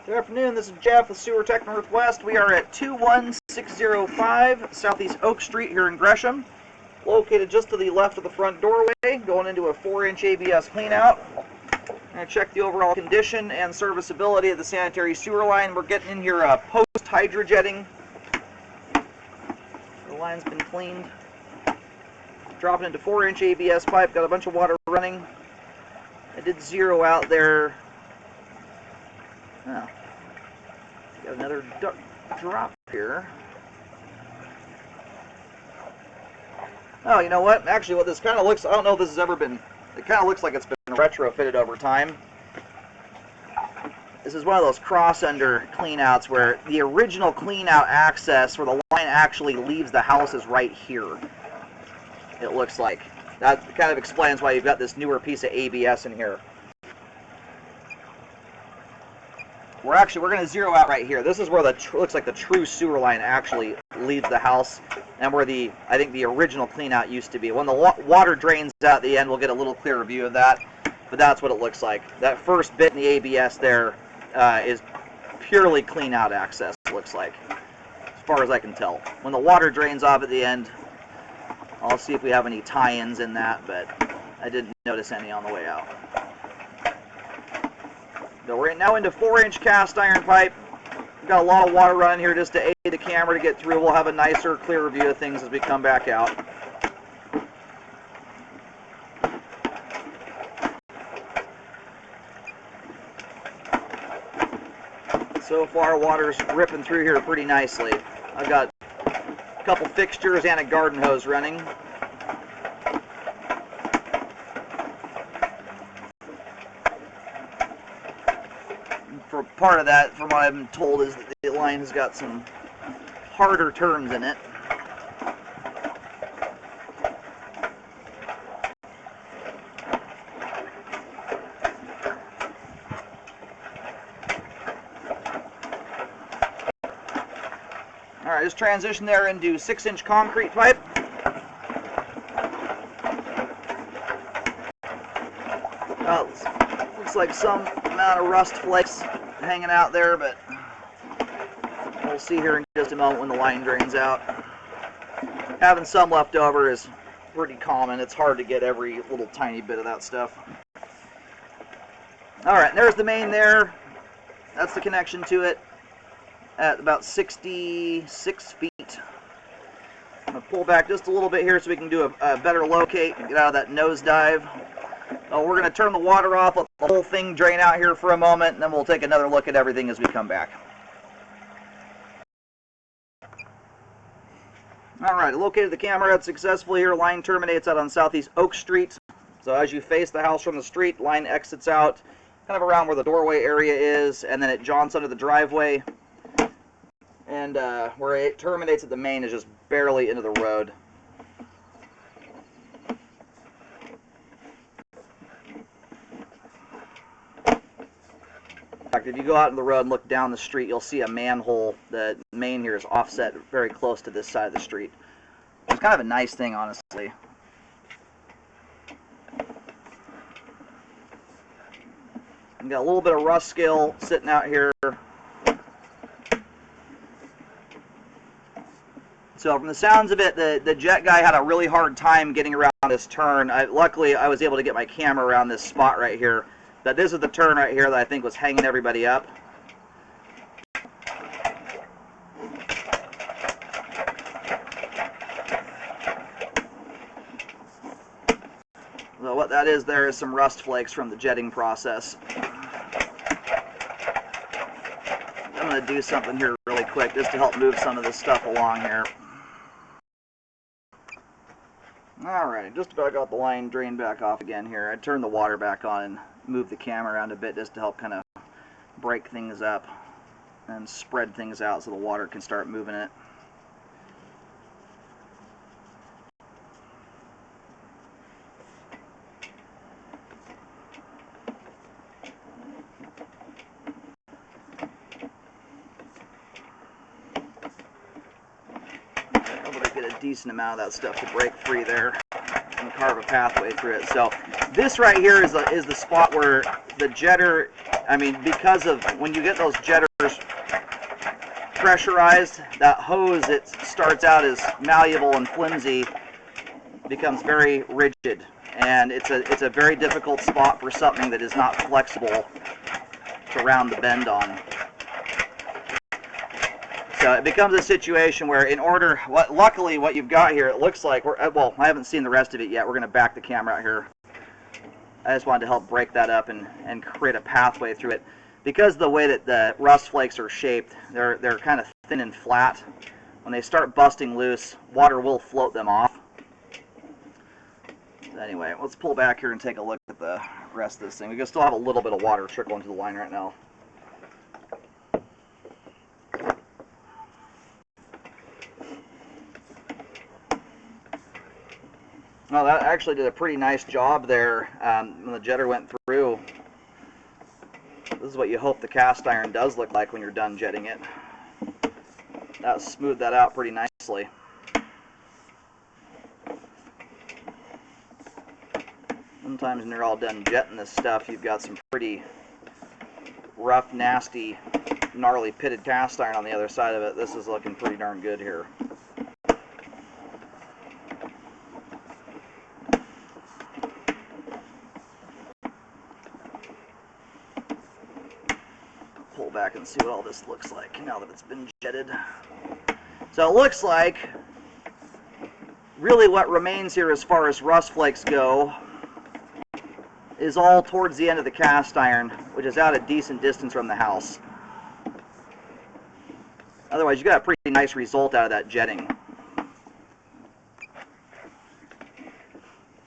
Good afternoon, this is Jeff with Sewer Tech Northwest. We are at 21605 Southeast Oak Street here in Gresham, located just to the left of the front doorway, going into a 4-inch ABS cleanout. I'm going to check the overall condition and serviceability of the sanitary sewer line. We're getting in here post-hydrojetting. The line's been cleaned. Dropping into 4-inch ABS pipe, got a bunch of water running. I did zero out there. Oh. Got another drop here. Oh, you know what? Actually, what this kind of looks, I don't know if this has ever been, it kind of looks like it's been retrofitted over time. This is one of those cross-under cleanouts where the original cleanout access where the line actually leaves the house is right here. It looks like. That kind of explains why you've got this newer piece of ABS in here. We're going to zero out right here. This is where looks like the true sewer line actually leaves the house, and where I think the original cleanout used to be. When the water drains out the end, we'll get a little clearer view of that, but that's what it looks like. That first bit in the ABS there is purely cleanout access, it looks like, as far as I can tell. When the water drains off at the end, I'll see if we have any tie-ins in that, but I didn't notice any on the way out. So we're now into 4-inch cast iron pipe. We've got a lot of water running here just to aid the camera to get through. We'll have a nicer, clearer view of things as we come back out. So far, water's ripping through here pretty nicely. I've got a couple fixtures and a garden hose running. For part of that, from what I've been told, is that the line has got some harder turns in it. Alright, just transition there into 6-inch concrete pipe. Looks like some amount of rust flakes hanging out there, but we'll see here in just a moment when the line drains out. Having some left over is pretty common. It's hard to get every little tiny bit of that stuff. Alright, there's the main there. That's the connection to it at about 66 feet. I'm going to pull back just a little bit here so we can do a better locate and get out of that nosedive. We're going to turn the water off, let the whole thing drain out here for a moment, and then we'll take another look at everything as we come back. Alright, located the camera head successfully here. Line terminates out on Southeast Oak Street. So as you face the house from the street, line exits out kind of around where the doorway area is, and then it jaunts under the driveway. And where it terminates at the main is just barely into the road. In fact, if you go out on the road and look down the street, you'll see a manhole. The main here is offset very close to this side of the street. It's kind of a nice thing, honestly. We've got a little bit of rust scale sitting out here. So from the sounds of it, the jet guy had a really hard time getting around this turn. Luckily, I was able to get my camera around this spot right here. But this is the turn right here that I think was hanging everybody up. So what that is there is some rust flakes from the jetting process. I'm going to do something here really quick just to help move some of this stuff along here. Alright, just about got the line drained back off again here. I turned the water back on and moved the camera around a bit just to help kind of break things up and spread things out so the water can start moving it. Get a decent amount of that stuff to break free there and carve a pathway through it. So this right here is the spot where the jetter I mean, because of when you get those jetters pressurized, that hose, it starts out as malleable and flimsy, becomes very rigid, and it's a very difficult spot for something that is not flexible to round the bend on. So it becomes a situation where, in order, luckily what you've got here, it looks like, well, I haven't seen the rest of it yet. We're going to back the camera out here. I just wanted to help break that up and create a pathway through it. Because the way that the rust flakes are shaped, they're kind of thin and flat. When they start busting loose, water will float them off. Anyway, let's pull back here and take a look at the rest of this thing. We can still have a little bit of water trickling into the line right now. Well, that actually did a pretty nice job there when the jetter went through. This is what you hope the cast iron does look like when you're done jetting it. That smoothed that out pretty nicely. Sometimes when you're all done jetting this stuff, you've got some pretty rough, nasty, gnarly pitted cast iron on the other side of it. This is looking pretty darn good here. Pull back and see what all this looks like now that it's been jetted. So it looks like really what remains here as far as rust flakes go is all towards the end of the cast iron, which is out a decent distance from the house. Otherwise, you got a pretty nice result out of that jetting.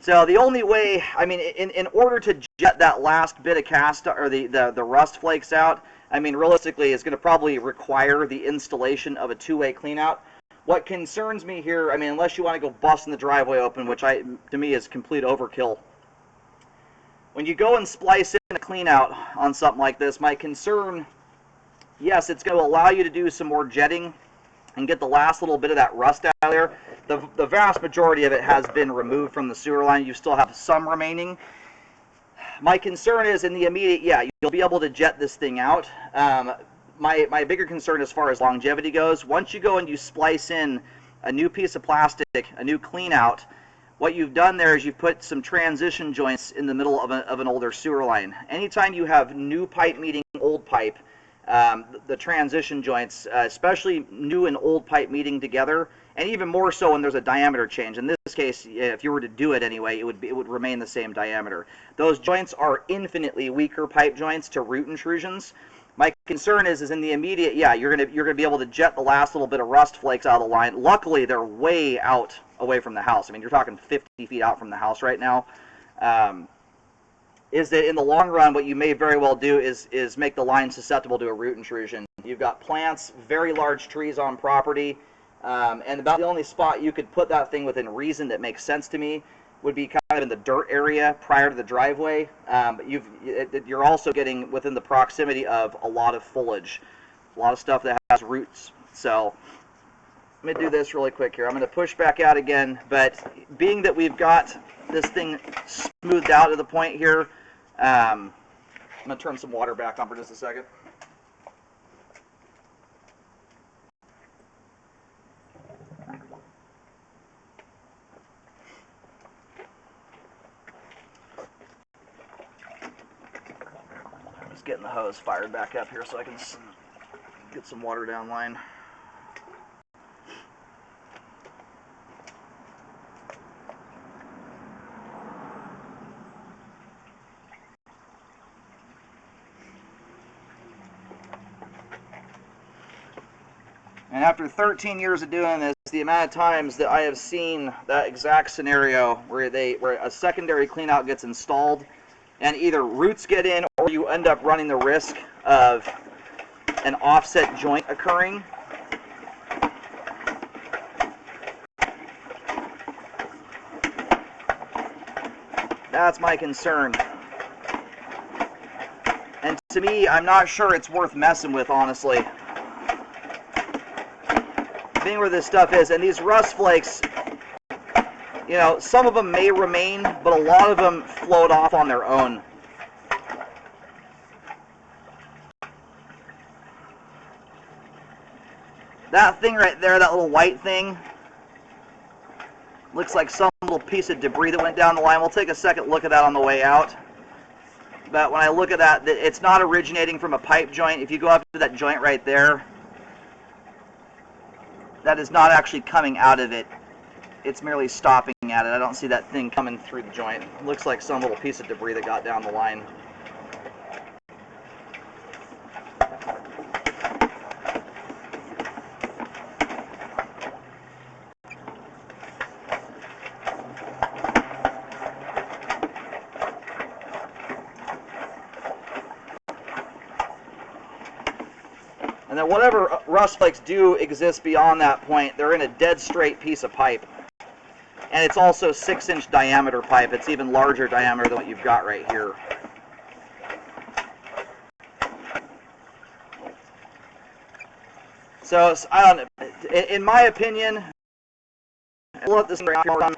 So the only way, I mean, in order to jet that last bit of cast or the rust flakes out, I mean, realistically, it's going to probably require the installation of a two-way cleanout. What concerns me here, I mean, unless you want to go busting the driveway open, which to me is complete overkill. When you go and splice in a cleanout on something like this, my concern, yes, it's going to allow you to do some more jetting and get the last little bit of that rust out of there. The vast majority of it has been removed from the sewer line. You still have some remaining. My concern is in the immediate, yeah, you'll be able to jet this thing out. My bigger concern as far as longevity goes, once you go and you splice in a new piece of plastic, a new clean out, what you've done there is you've put some transition joints in the middle of an older sewer line. Anytime you have new pipe meeting old pipe, the transition joints, especially new and old pipe meeting together, and even more so when there's a diameter change. In this case, if you were to do it anyway, it would remain the same diameter. Those joints are infinitely weaker pipe joints to root intrusions. My concern is in the immediate, yeah, you're gonna be able to jet the last little bit of rust flakes out of the line. Luckily, they're way out away from the house. I mean, you're talking 50 feet out from the house right now. Is that in the long run, what you may very well do is make the line susceptible to a root intrusion. You've got plants, very large trees on property, and about the only spot you could put that thing within reason that makes sense to me would be kind of in the dirt area prior to the driveway. But you're also getting within the proximity of a lot of foliage, a lot of stuff that has roots. So let me do this really quick here. I'm going to push back out again, but being that we've got this thing smoothed out to the point here, I'm going to turn some water back on for just a second. I'm just getting the hose fired back up here so I can get some water down line. And after 13 years of doing this, the amount of times that I have seen that exact scenario where a secondary cleanout gets installed and either roots get in or you end up running the risk of an offset joint occurring. That's my concern. And to me, I'm not sure it's worth messing with, honestly. Being where this stuff is, and these rust flakes, you know, some of them may remain, but a lot of them float off on their own. That thing right there, that little white thing, looks like some little piece of debris that went down the line. We'll take a second look at that on the way out. But when I look at that, it's not originating from a pipe joint. If you go up to that joint right there, that is not actually coming out of it. It's merely stopping at it. I don't see that thing coming through the joint. It looks like some little piece of debris that got down the line. And then whatever rust flakes do exist beyond that point, they're in a dead straight piece of pipe. And it's also 6-inch diameter pipe. It's even larger diameter than what you've got right here. So I don't know. In my opinion, we'll let this around.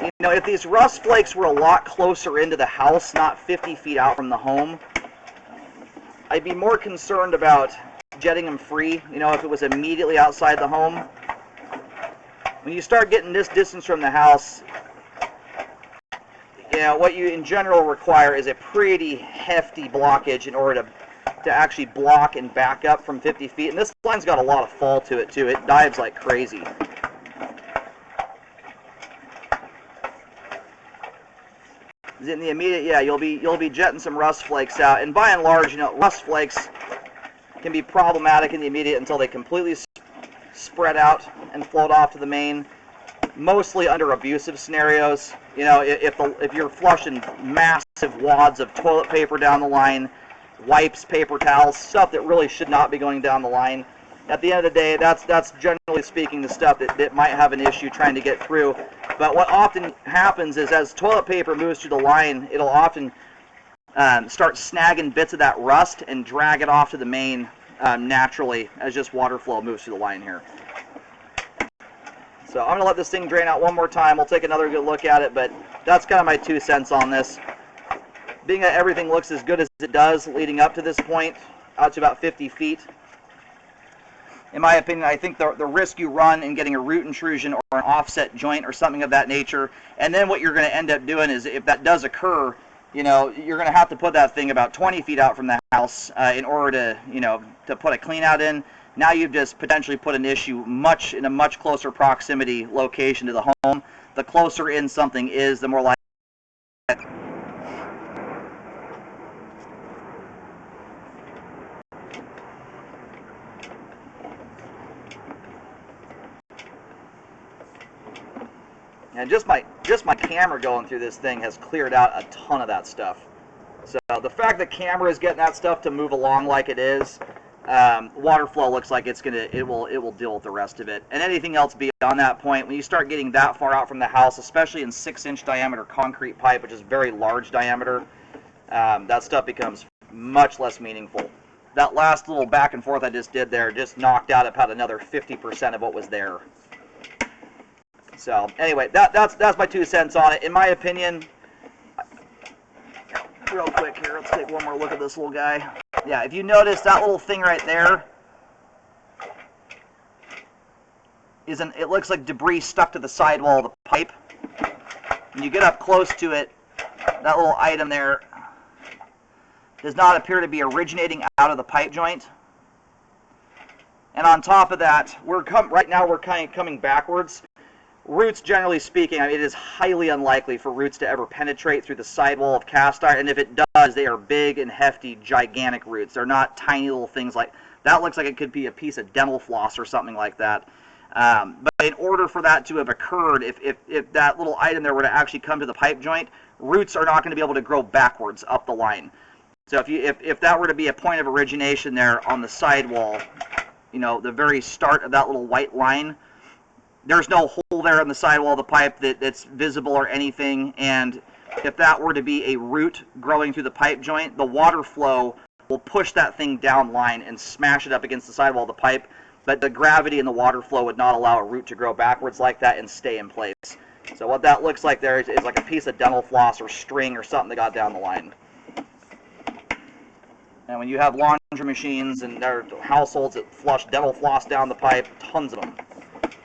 You know, if these rust flakes were a lot closer into the house, not 50 feet out from the home, I'd be more concerned about jetting them free, you know, if it was immediately outside the home. When you start getting this distance from the house, you know, what you in general require is a pretty hefty blockage in order to actually block and back up from 50 feet. And this line's got a lot of fall to it too. It dives like crazy. In the immediate, yeah, you'll be jetting some rust flakes out, and by and large, you know, rust flakes can be problematic in the immediate until they completely spread out and float off to the main. Mostly under abusive scenarios, you know, if you're flushing massive wads of toilet paper down the line, wipes, paper towels, stuff that really should not be going down the line. At the end of the day, that's generally speaking the stuff that might have an issue trying to get through. But what often happens is as toilet paper moves through the line, it'll often start snagging bits of that rust and drag it off to the main naturally as just water flow moves through the line here. So I'm going to let this thing drain out one more time. We'll take another good look at it, but that's kind of my 2 cents on this. Being that everything looks as good as it does leading up to this point, out to about 50 feet, in my opinion, I think the risk you run in getting a root intrusion or an offset joint or something of that nature, and then what you're going to end up doing is if that does occur, you know, you're going to have to put that thing about 20 feet out from the house in order to, you know, to put a clean out in. Now you've just potentially put an issue in a much closer proximity location to the home. The closer in something is, the more likely. And just my camera going through this thing has cleared out a ton of that stuff. So the fact that camera is getting that stuff to move along like it is, water flow looks like it will deal with the rest of it. And anything else beyond that point, when you start getting that far out from the house, especially in 6-inch diameter concrete pipe, which is very large diameter, that stuff becomes much less meaningful. That last little back and forth I just did there just knocked out about another 50% of what was there. So anyway, that's my 2 cents on it. In my opinion, real quick here, let's take one more look at this little guy. Yeah, if you notice that little thing right there, it looks like debris stuck to the sidewall of the pipe. When you get up close to it, that little item there does not appear to be originating out of the pipe joint. And on top of that, right now we're kind of coming backwards. Roots, generally speaking, I mean, it is highly unlikely for roots to ever penetrate through the sidewall of cast iron, and if it does, they are big and hefty, gigantic roots. They're not tiny little things like that. Looks like it could be a piece of dental floss or something like that. But in order for that to have occurred, if that little item there were to actually come to the pipe joint, roots are not going to be able to grow backwards up the line. So if that were to be a point of origination there on the sidewall, you know, the very start of that little white line, there's no hole there in the sidewall of the pipe that's visible or anything, and if that were to be a root growing through the pipe joint, the water flow will push that thing down line and smash it up against the sidewall of the pipe, but the gravity and the water flow would not allow a root to grow backwards like that and stay in place. So what that looks like there is like a piece of dental floss or string or something that got down the line. And when you have laundry machines and there are households that flush dental floss down the pipe, tons of them.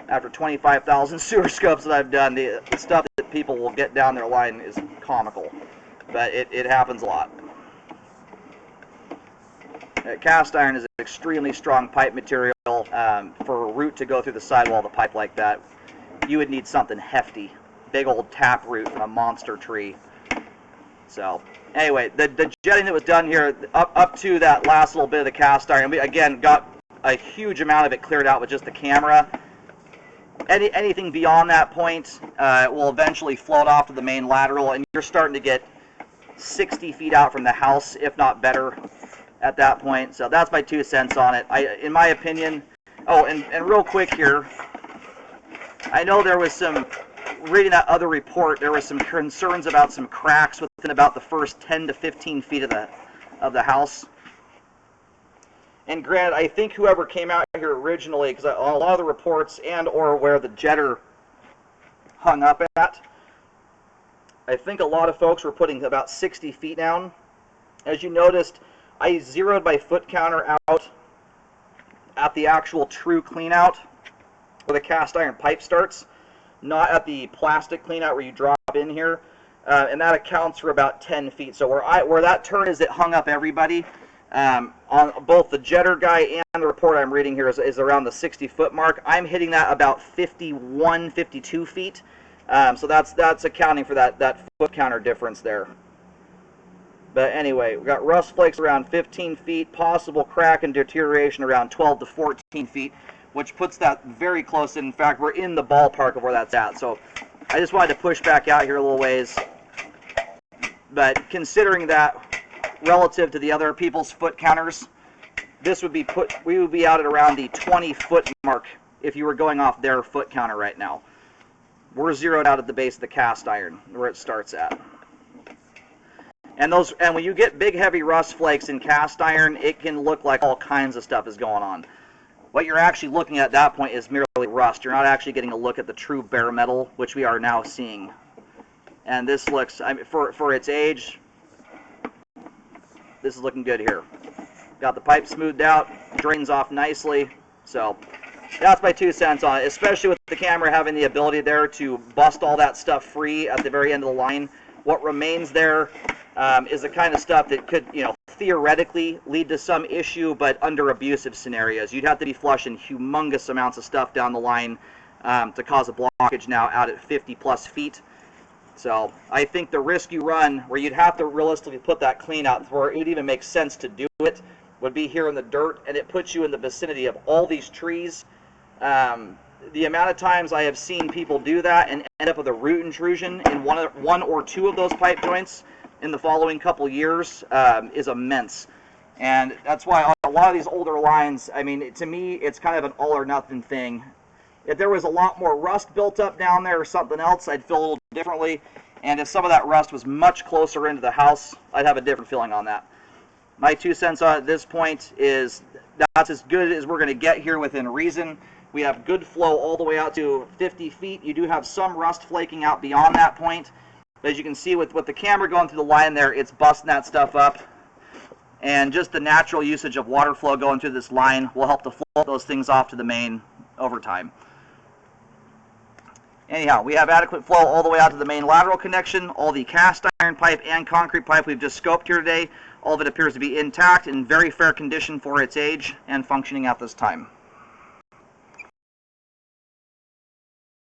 After 25,000 sewer scopes that I've done, the stuff that people will get down their line is comical. But it happens a lot. Cast iron is an extremely strong pipe material. For a root to go through the sidewall of the pipe like that, you would need something hefty. Big old tap root from a monster tree. So, anyway, the jetting that was done here, up to that last little bit of the cast iron, we again got a huge amount of it cleared out with just the camera. Anything beyond that point will eventually float off to the main lateral, and you're starting to get 60 feet out from the house, if not better, at that point. So that's my 2 cents on it. In my opinion, oh, and real quick here, I know there was some, reading that other report, there was some concerns about some cracks within about the first 10 to 15 feet of the house. And granted, I think whoever came out here originally, because a lot of the reports and or where the jetter hung up at, I think a lot of folks were putting about 60 feet down. As you noticed, I zeroed my foot counter out at the actual true clean out where the cast iron pipe starts, not at the plastic clean out where you drop in here. And that accounts for about 10 feet. So where that turn is, it hung up everybody. On both the jetter guy and the report I'm reading here is around the 60-foot mark. I'm hitting that about 51, 52 feet. So that's accounting for that foot counter difference there. But anyway, we've got rust flakes around 15 feet, possible crack and deterioration around 12 to 14 feet, which puts that very close. In fact, we're in the ballpark of where that's at. So I just wanted to push back out here a little ways. But considering that relative to the other people's foot counters, we would be out at around the 20-foot mark if you were going off their foot counter right now. We're zeroed out at the base of the cast iron, where it starts at. And when you get big, heavy rust flakes in cast iron, it can look like all kinds of stuff is going on. What you're actually looking at that point is merely rust. You're not actually getting a look at the true bare metal, which we are now seeing. And this looks, I mean, for its age, this is looking good here. Got the pipe smoothed out, drains off nicely. So that's my 2 cents on it, especially with the camera having the ability there to bust all that stuff free at the very end of the line. What remains there is the kind of stuff that could, theoretically lead to some issue, but under abusive scenarios. You'd have to be flushing humongous amounts of stuff down the line to cause a blockage now out at 50-plus feet. So I think the risk you run, where you'd have to realistically put that clean out where it would even make sense to do it, would be here in the dirt, and it puts you in the vicinity of all these trees. The amount of times I have seen people do that and end up with a root intrusion in one or two of those pipe joints in the following couple years is immense. And that's why a lot of these older lines, I mean, to me, it's kind of an all or nothing thing. If there was a lot more rust built up down there or something else, I'd feel a little differently. And if some of that rust was much closer into the house, I'd have a different feeling on that. My 2 cents on it at this point is that's as good as we're going to get here within reason. We have good flow all the way out to 50 feet. You do have some rust flaking out beyond that point. But as you can see with the camera going through the line there, it's busting that stuff up. And just the natural usage of water flow going through this line will help to float those things off to the main over time. Anyhow, we have adequate flow all the way out to the main lateral connection. All the cast iron pipe and concrete pipe we've just scoped here today, all of it appears to be intact in very fair condition for its age and functioning at this time.